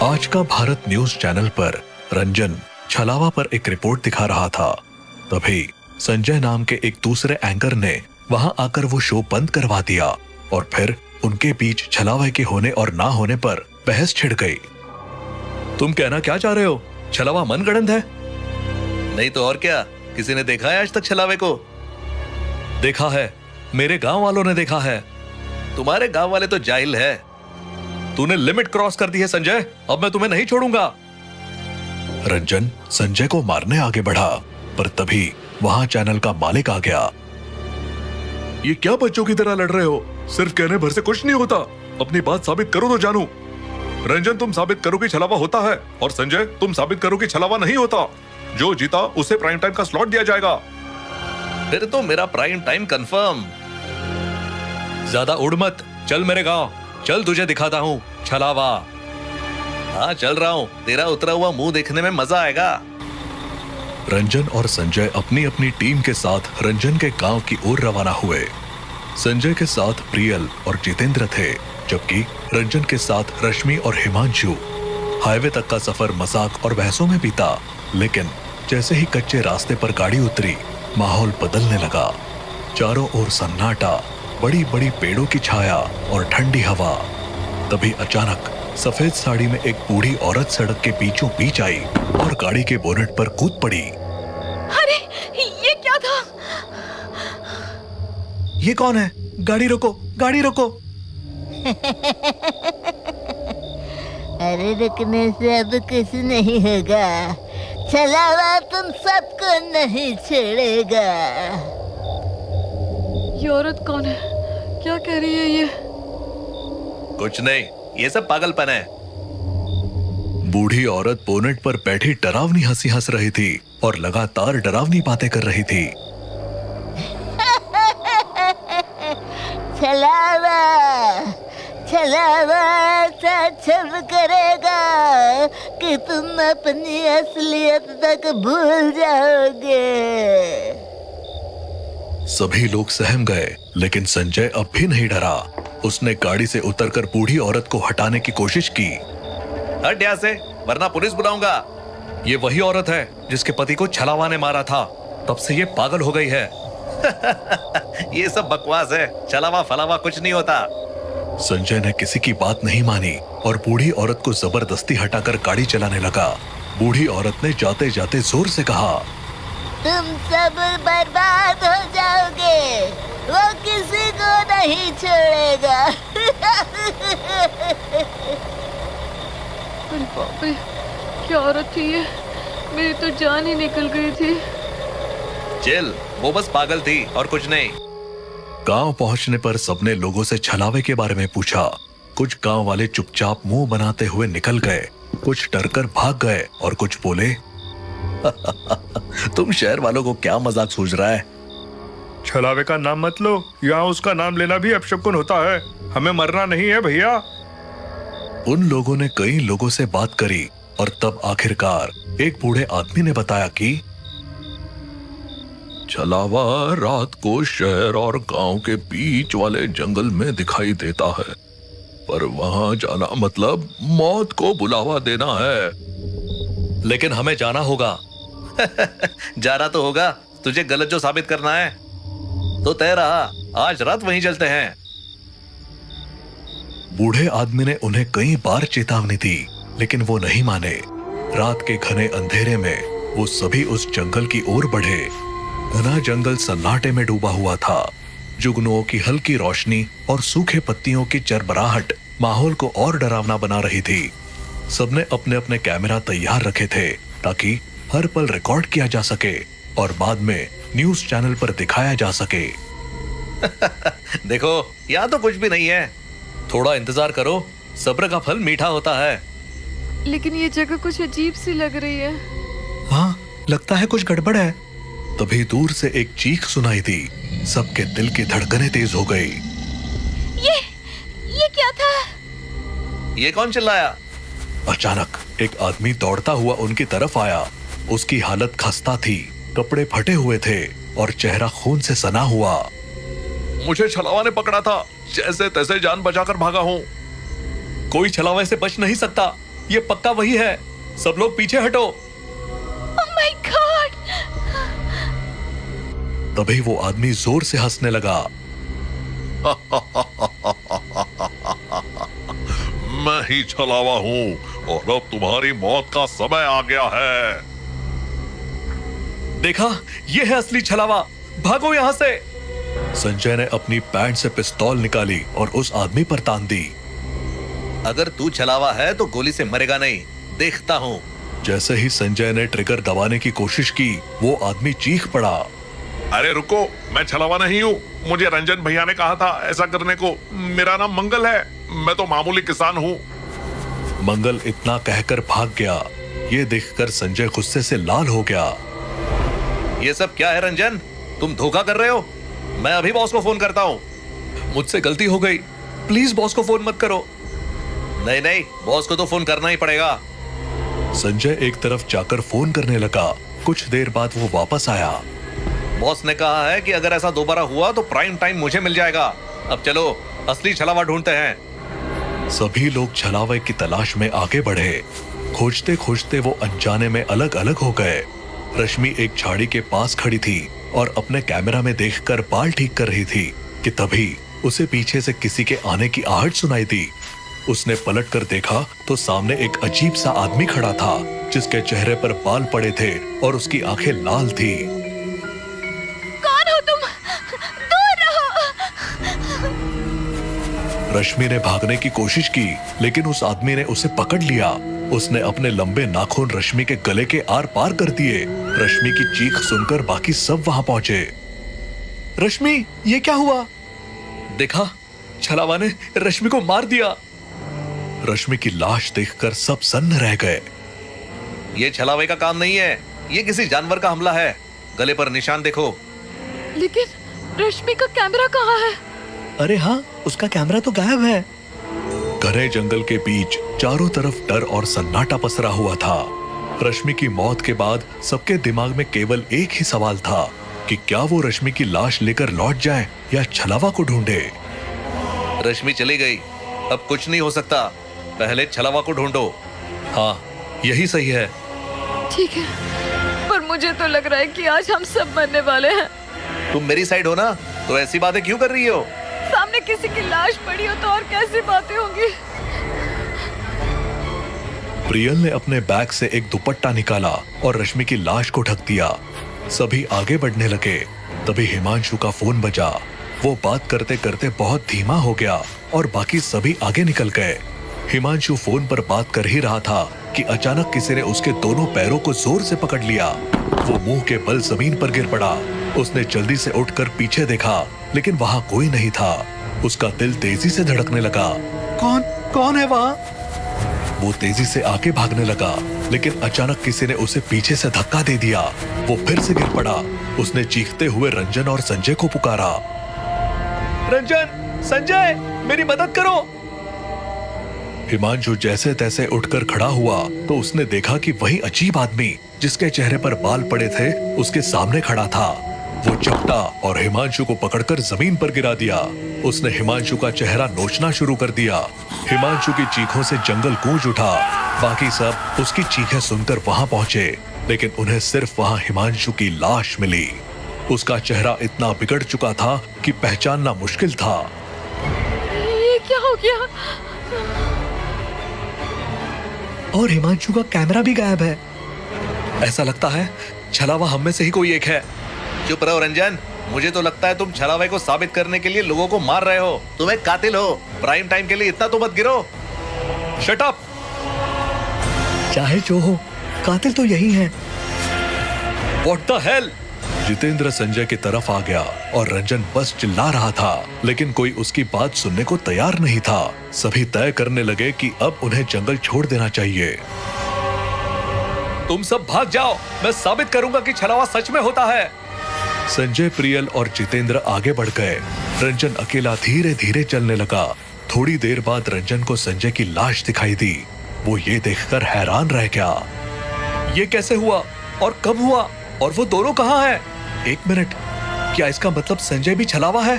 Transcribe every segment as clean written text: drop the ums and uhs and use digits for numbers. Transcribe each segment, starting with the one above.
आज का Bharat news channel पर रंजन छलावा पर एक रिपोर्ट दिखा रहा था। तभी संजय नाम के एक दूसरे एंकर ने वहां आकर वो शो बंद करवा दिया और फिर उनके बीच छलावे के होने और ना होने पर बहस छिड़ गई। तुम कहना क्या चाह रहे हो? छलावा मनगढ़ंत है? नहीं तो और क्या, किसी ने देखा है आज तक छलावे को? देखा है, मेरे गांव वालों ने देखा है। तुम्हारे गांव वाले तो जाहिल है। तूने लिमिट क्रॉस कर दी है संजय, अब मैं तुम्हें नहीं छोड़ूंगा। रंजन संजय को मारने आगे बढ़ा, पर तभी वहां चैनल का मालिक आ गया। ये क्या बच्चों की तरह लड़ रहे हो? सिर्फ कहने भर से कुछ नहीं होता, अपनी बात साबित करो तो जानू। रंजन तुम साबित करो कि छलावा होता है, और संजय तुम साबित करो कि छलावा नहीं होता। जो जीता उसे प्राइम टाइम का स्लॉट दिया जाएगा। फिर तो मेरा प्राइम टाइम कंफर्म। ज्यादा उड़ मत, चल मेरे गांव, चल तुझे दिखाता हूँ छलावा। हाँ चल रहा हूँ, तेरा उतरा हुआ मुंह देखने में मजा आएगा। रंजन और संजय अपनी अपनी टीम के साथ रंजन के गांव की ओर रवाना हुए। संजय के साथ प्रियल और जितेंद्र थे, जबकि रंजन के साथ रश्मि और हिमांशु। हाईवे तक का सफर मजाक और बहसों में बीता, लेकिन जैसे ही कच्चे रास्ते पर गाड़ी उतरी, माहौल बदलने लगा। चारों ओर सन्नाटा, बड़ी बड़ी पेड़ों की छाया और ठंडी हवा। तभी अचानक सफेद साड़ी में एक बूढ़ी औरत सड़क के बीचों बीच आई और गाड़ी के बोनेट पर कूद पड़ी। अरे ये क्या था? ये कौन है? गाड़ी रोको, गाड़ी रोको। अरे रुकने से अब कुछ नहीं होगा, छलावा तुम सबको नहीं छोड़ेगा। ये औरत कौन है? क्या कह रही है ये? कुछ नहीं, ये सब पागलपन है। बूढ़ी औरत बोनेट पर बैठी डरावनी हंसी हंस रही थी और लगातार डरावनी बातें कर रही थी। छलावा छलावा ऐसा छल करेगा कि तुम अपनी असलियत तक भूल जाओगे। सभी लोग सहम गए, लेकिन संजय अब भी नहीं डरा। उसने गाड़ी से उतरकर बूढ़ी औरत को हटाने की कोशिश की। हट यहाँ से, वरना पुलिस बुलाऊंगा। ये वही औरत है जिसके पति को छलावा ने मारा था, तब से ये पागल हो गई है। ये सब बकवास है, छलावा फलावा कुछ नहीं होता। संजय ने किसी की बात नहीं मानी और बूढ़ी औरत को जबरदस्ती हटाकर गाड़ी चलाने लगा। बूढ़ी औरत ने जाते जाते जोर से कहा, तुम सब बर्बाद हो जाओगे, वो किसी को नहीं छोड़ेगा। अरे बाप रे, क्या औरत थी ये? मेरी तो जान ही निकल गई थी। चिल, वो बस पागल थी और कुछ नहीं। गांव पहुंचने पर सबने लोगों से छलावे के बारे में पूछा। कुछ गांव वाले चुपचाप मुंह बनाते हुए निकल गए, कुछ डरकर भाग गए और कुछ बोले, तुम शहर वालों को क्या मजाक सूझ रहा है? छलावे का नाम मत लो, यहाँ उसका नाम लेना भी अपशकुन होता है। हमें मरना नहीं है भैया। उन लोगों ने कई लोगों से बात करी और तब आखिरकार एक बूढ़े आदमी ने बताया कि छलावा रात को शहर और गांव के बीच वाले जंगल में दिखाई देता है, पर वहां जाना मतलब मौत को बुलावा देना है। लेकिन हमें जाना होगा। जाना तो होगा, तुझे गलत जो साबित करना है तो तय रहा, आज रात वहीं चलते हैं। बूढ़े आदमी ने उन्हें कई बार चेतावनी दी, लेकिन वो नहीं माने। रात के घने अंधेरे में वो सभी उस जंगल की ओर बढ़े। घना जंगल सन्नाटे में डूबा हुआ था। जुगनुओं की हल्की रोशनी और सूखे पत्तियों की चरबराहट माहौल को और डरावना बना रही थी। सबने अपने अपने कैमरा तैयार रखे थे ताकि हर पल रिकॉर्ड किया जा सके और बाद में न्यूज चैनल पर दिखाया जा सके। देखो, यहाँ तो कुछ भी नहीं है। थोड़ा इंतजार करो, सब्र का फल मीठा होता है। लेकिन ये जगह कुछ अजीब सी लग रही है। हाँ, लगता है कुछ गड़बड़ है। तभी दूर से एक चीख सुनाई दी। सबके दिल की धड़कनें तेज हो गई। ये क्या था? ये कौन चिल्लाया? अचानक एक आदमी दौड़ता हुआ उनकी तरफ आया। उसकी हालत खस्ता थी, कपड़े फटे हुए थे और चेहरा खून से सना हुआ। मुझे छलावा ने पकड़ा था, जैसे तैसे जान बचाकर भागा हूँ। कोई छलावे से बच नहीं सकता, ये पक्का वही है। सब लोग पीछे हटो। Oh my God! तभी वो आदमी जोर से हंसने लगा। मैं ही छलावा हूँ और अब तुम्हारी मौत का समय आ गया है। देखा, ये है असली छलावा। भागो यहाँ से। संजय ने अपनी पैंट से पिस्तौल निकाली और उस आदमी पर तान दी। अगर तू छलावा है तो गोली से मरेगा नहीं, देखता हूँ। जैसे ही संजय ने ट्रिगर दबाने की कोशिश की, वो आदमी चीख पड़ा। अरे रुको, मैं छलावा नहीं हूँ। मुझे रंजन भैया ने कहा था ऐसा करने को। मेरा नाम मंगल है, मैं तो मामूली किसान हूँ। मंगल इतना कहकर भाग गया। ये देखकर संजय गुस्से से लाल हो गया। ये सब क्या है रंजन? तुम धोखा कर रहे हो। मैं अभी बॉस को फोन करता हूँ। मुझसे गलती हो गई, प्लीज बॉस को फोन मत करो। नहीं नहीं, बॉस को तो फोन करना ही पड़ेगा। संजय एक तरफ जाकर फोन करने लगा। कुछ देर बाद वो वापस आया। बॉस ने कहा है कि अगर ऐसा दोबारा हुआ तो प्राइम टाइम मुझे मिल जाएगा। अब चलो असली छलावा ढूंढते हैं। सभी लोग छलावे की तलाश में आगे बढ़े। खोजते खोजते वो अनजाने में अलग अलग हो गए। रश्मि एक झाड़ी के पास खड़ी थी और अपने कैमरा में देखकर बाल ठीक कर रही थी कि तभी उसे पीछे से किसी के आने की आहट सुनाई दी। उसने पलट कर देखा तो सामने एक अजीब सा आदमी खड़ा था, जिसके चेहरे पर बाल पड़े थे और उसकी आंखें लाल थी। कौन हो तुम? दूर रहो! रश्मि ने भागने की कोशिश की, लेकिन उस आदमी ने उसे पकड़ लिया। उसने अपने लंबे नाखून रश्मि के गले के आर पार कर दिए। रश्मि की चीख सुनकर बाकी सब वहां पहुंचे। रश्मि, ये क्या हुआ? देखा, छलावा ने रश्मि को मार दिया। रश्मि की लाश देखकर सब सन्न रह गए। ये छलावे का काम नहीं है, ये किसी जानवर का हमला है। गले पर निशान देखो। लेकिन रश्मि का कैमरा कहाँ है? अरे हाँ, उसका कैमरा तो गायब है। घने जंगल के बीच चारों तरफ डर और सन्नाटा पसरा हुआ था। रश्मि की मौत के बाद सबके दिमाग में केवल एक ही सवाल था कि क्या वो रश्मि की लाश लेकर लौट जाए या छलावा को ढूंढे। रश्मि चली गई, अब कुछ नहीं हो सकता। पहले छलावा को ढूंढो। हाँ, यही सही है। ठीक है, पर मुझे तो लग रहा है कि आज हम सब मरने वाले हैं। तुम मेरी साइड हो ना, तो ऐसी बातें क्यों कर रही हो? सामने किसी की लाश पड़ी हो तो और कैसी बातें होंगी। प्रियल ने अपने बैग से एक दुपट्टा निकाला और रश्मि की लाश को ढक दिया। सभी आगे बढ़ने लगे। तभी हिमांशु का फोन बजा। वो बात करते करते बहुत धीमा हो गया और बाकी सभी आगे निकल गए। हिमांशु फोन पर बात कर ही रहा था कि अचानक किसी ने उसके दोनों पैरों को जोर से पकड़ लिया। वो मुंह के बल जमीन पर गिर पड़ा। उसने जल्दी से उठकर पीछे देखा, लेकिन वहां कोई नहीं था। उसका दिल तेजी से धड़कने लगा। कौन है वहाँ? वो तेजी से आगे भागने लगा, लेकिन अचानक किसी ने उसे पीछे से धक्का दे दिया। वो फिर से गिर पड़ा। उसने चीखते हुए रंजन और संजय को पुकारा। रंजन, संजय, मेरी मदद करो। हिमांशु जैसे तैसे उठकर खड़ा हुआ तो उसने देखा कि वही अजीब आदमी जिसके चेहरे पर बाल पड़े थे उसके सामने खड़ा था। वो चपटा और हिमांशु को पकड़कर जमीन पर गिरा दिया। उसने हिमांशु का चेहरा नोचना शुरू कर दिया। हिमांशु की चीखों से जंगल गूंज उठा। बाकी सब उसकी चीखें सुनकर वहां पहुंचे, लेकिन उन्हें सिर्फ वहां हिमांशु की लाश मिली। उसका चेहरा इतना बिगड़ चुका था कि पहचानना मुश्किल था। ये क्या हो गया? और हिमांशु का कैमरा भी गायब है। ऐसा लगता है छलावा हम में से ही कोई एक है। चुप रहो रंजन, मुझे तो लगता है तुम छलावे को साबित करने के लिए लोगों को मार रहे हो। तुम एक कातिल हो। प्राइम टाइम के लिए इतना तो मत गिरो। Shut up. चाहे जो हो, कातिल तो यही है। What the hell? Jitendra Sanjay की तरफ आ गया और रंजन बस चिल्ला रहा था, लेकिन कोई उसकी बात सुनने को तैयार नहीं था। सभी तय करने लगे कि अब उन्हें जंगल छोड़ देना चाहिए। तुम सब भाग जाओ, मैं साबित करूंगा कि छलावा सच में होता है। संजय, प्रियल और जितेंद्र आगे बढ़ गए। रंजन अकेला धीरे धीरे चलने लगा। थोड़ी देर बाद रंजन को संजय की लाश दिखाई दी। वो ये देखकर हैरान रह गया। ये कैसे हुआ और कब हुआ और वो दोनों कहाँ हैं? एक मिनट, क्या इसका मतलब संजय भी छलावा है?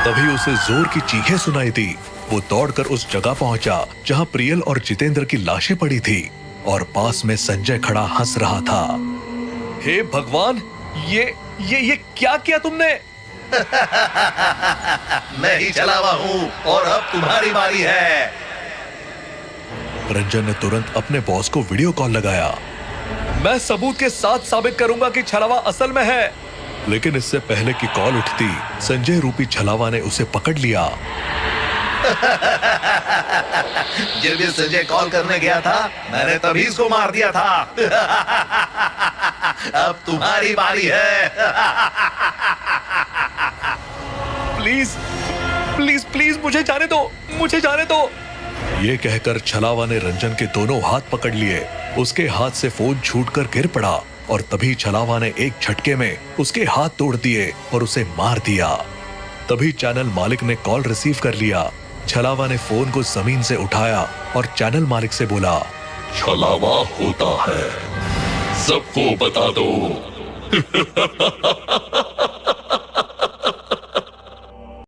तभी उसे जोर की चीखें सुनाई दी। वो दौड़कर उस जगह पहुंचा जहां प्रियल और जितेंद्र की लाशें पड़ी थी और पास में संजय खड़ा हंस रहा था। हे भगवान, ये क्या किया तुमने? मैं ही छलावा हूँ और अब तुम्हारी बारी है। रंजन ने तुरंत अपने बॉस को वीडियो कॉल लगाया। मैं सबूत के साथ साबित करूंगा कि छलावा असल में है। लेकिन इससे पहले कि कॉल उठती, संजय रूपी छलावा ने उसे पकड़ लिया। जब ये संजय कॉल करने गया था, मैंने तभी इसको मार दिया था। अब तुम्हारी बारी है। प्लीज प्लीज प्लीज मुझे जाने दो, मुझे जाने दो। ये कहकर छलावा ने रंजन के दोनों हाथ पकड़ लिए। उसके हाथ से फोन छूटकर गिर पड़ा और तभी छलावा ने एक झटके में उसके हाथ तोड़ दिए और उसे मार दिया। तभी चैनल मालिक ने कॉल रिसीव कर लिया। छलावा ने फोन को जमीन से उठाया और चैनल मालिक से बोला, छलावा होता है, सबको बता दो।